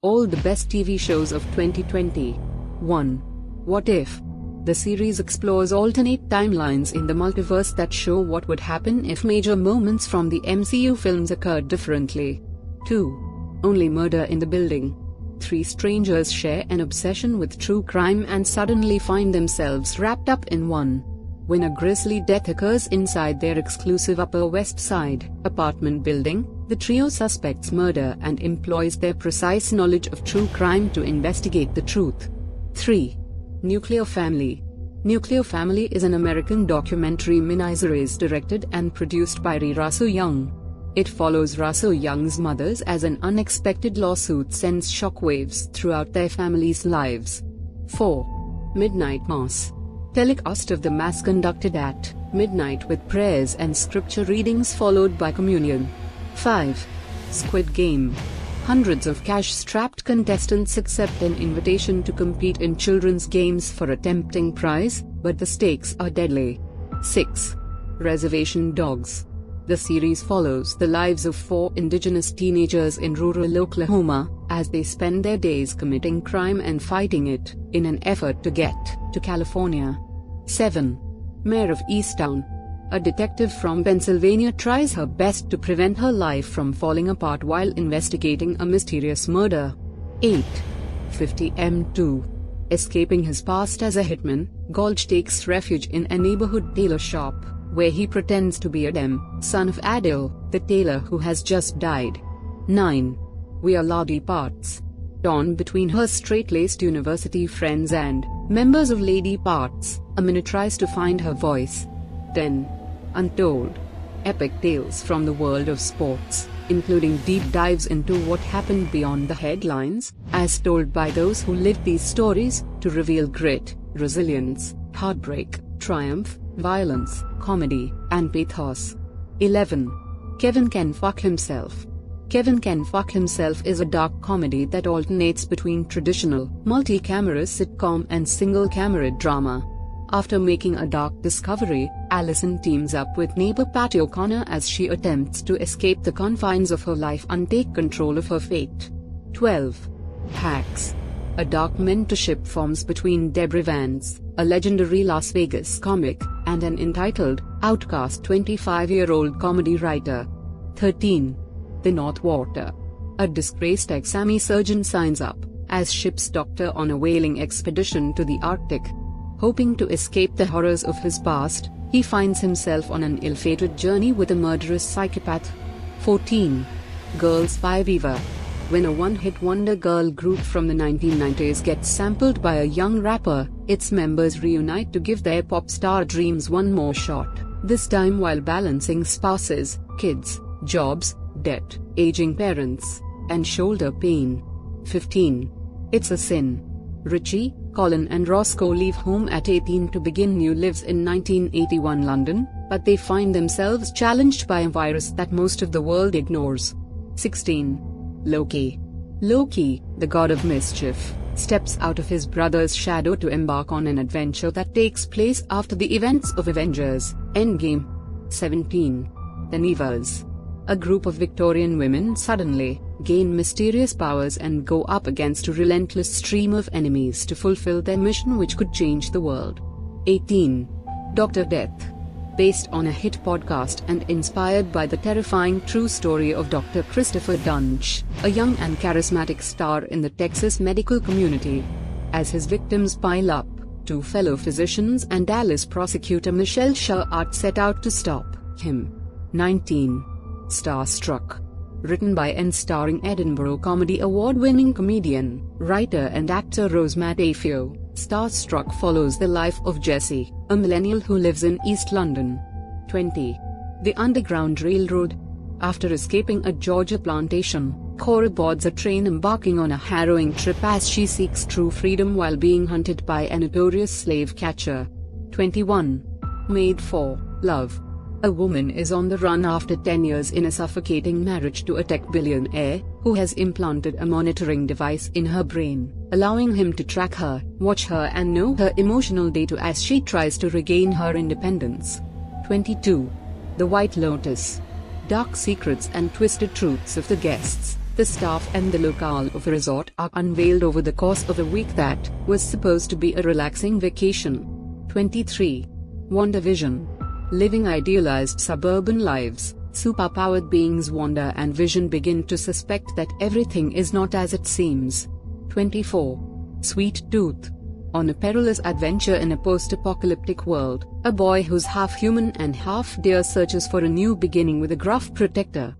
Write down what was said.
All the best TV shows of 2020. 1. What If? The series explores alternate timelines in the multiverse that show what would happen if major moments from the MCU films occurred differently. 2. Only Murder in the Building. Three strangers share an obsession with true crime and suddenly find themselves wrapped up in one. When a grisly death occurs inside their exclusive Upper West Side apartment building, the trio suspects murder and employs their precise knowledge of true crime to investigate the truth. 3. Nuclear Family. Nuclear Family is an American documentary miniseries directed and produced by Russell Young. It follows Russell Young's mothers as an unexpected lawsuit sends shockwaves throughout their families' lives. 4. Midnight Mass. Telecast of the Mass conducted at midnight with prayers and scripture readings followed by communion. 5. Squid Game. Hundreds of cash-strapped contestants accept an invitation to compete in children's games for a tempting prize, but the stakes are deadly. 6. Reservation Dogs. The series follows the lives of 4 indigenous teenagers in rural Oklahoma, as they spend their days committing crime and fighting it, in an effort to get to California. 7. Mayor of Easttown. A detective from Pennsylvania tries her best to prevent her life from falling apart while investigating a mysterious murder. 8. 50M2. Escaping his past as a hitman, Golge takes refuge in a neighborhood tailor shop, where he pretends to be Adam, son of Adil, the tailor who has just died. 9. We Are Lady Parts. Torn between her straight-laced university friends and members of Lady Parts, Amina tries to find her voice. 10. Untold. Epic tales from the world of sports, including deep dives into what happened beyond the headlines, as told by those who lived these stories, to reveal grit, resilience, heartbreak, triumph, violence, comedy, and pathos. 11. Kevin Can Fuck Himself. Kevin Can Fuck Himself is a dark comedy that alternates between traditional, multi-camera sitcom and single-camera drama. After making a dark discovery, Allison teams up with neighbor Patty O'Connor as she attempts to escape the confines of her life and take control of her fate. 12. Hacks. A dark mentorship forms between Deborah Vance, a legendary Las Vegas comic, and an entitled, outcast 25-year-old comedy writer. 13. The North Water. A disgraced ex-Army surgeon signs up as ship's doctor on a whaling expedition to the Arctic. Hoping to escape the horrors of his past, he finds himself on an ill-fated journey with a murderous psychopath. 14. Girl Spy Viva. When a one-hit wonder girl group from the 1990s gets sampled by a young rapper, its members reunite to give their pop star dreams one more shot, this time while balancing spouses, kids, jobs, debt, aging parents, and shoulder pain. 15. It's a Sin. Richie, Colin and Roscoe leave home at 18 to begin new lives in 1981 London, but they find themselves challenged by a virus that most of the world ignores. 16. Loki. Loki, the god of mischief, steps out of his brother's shadow to embark on an adventure that takes place after the events of Avengers: Endgame. 17. The Nevers. A group of Victorian women suddenly gain mysterious powers and go up against a relentless stream of enemies to fulfill their mission which could change the world. 18. Dr. Death. Based on a hit podcast and inspired by the terrifying true story of Dr. Christopher Dunch, a young and charismatic star in the Texas medical community. As his victims pile up, 2 fellow physicians and Dallas prosecutor Michelle Shahart set out to stop him. 19. Starstruck. Written by and starring Edinburgh Comedy Award-winning comedian, writer and actor Rose Matafio, Starstruck follows the life of Jessie, a millennial who lives in East London. 20. The Underground Railroad. After escaping a Georgia plantation, Cora boards a train embarking on a harrowing trip as she seeks true freedom while being hunted by a notorious slave catcher. 21. Made for Love. A woman is on the run after 10 years in a suffocating marriage to a tech billionaire, who has implanted a monitoring device in her brain, allowing him to track her, watch her and know her emotional data as she tries to regain her independence. 22. The White Lotus. Dark secrets and twisted truths of the guests, The staff and the locale of a resort are unveiled over the course of a week that was supposed to be a relaxing vacation. 23. WandaVision. Living idealized suburban lives, superpowered beings Wanda and Vision begin to suspect that everything is not as it seems. 24. Sweet Tooth. On a perilous adventure in a post-apocalyptic world, a boy who's half human and half deer searches for a new beginning with a gruff protector.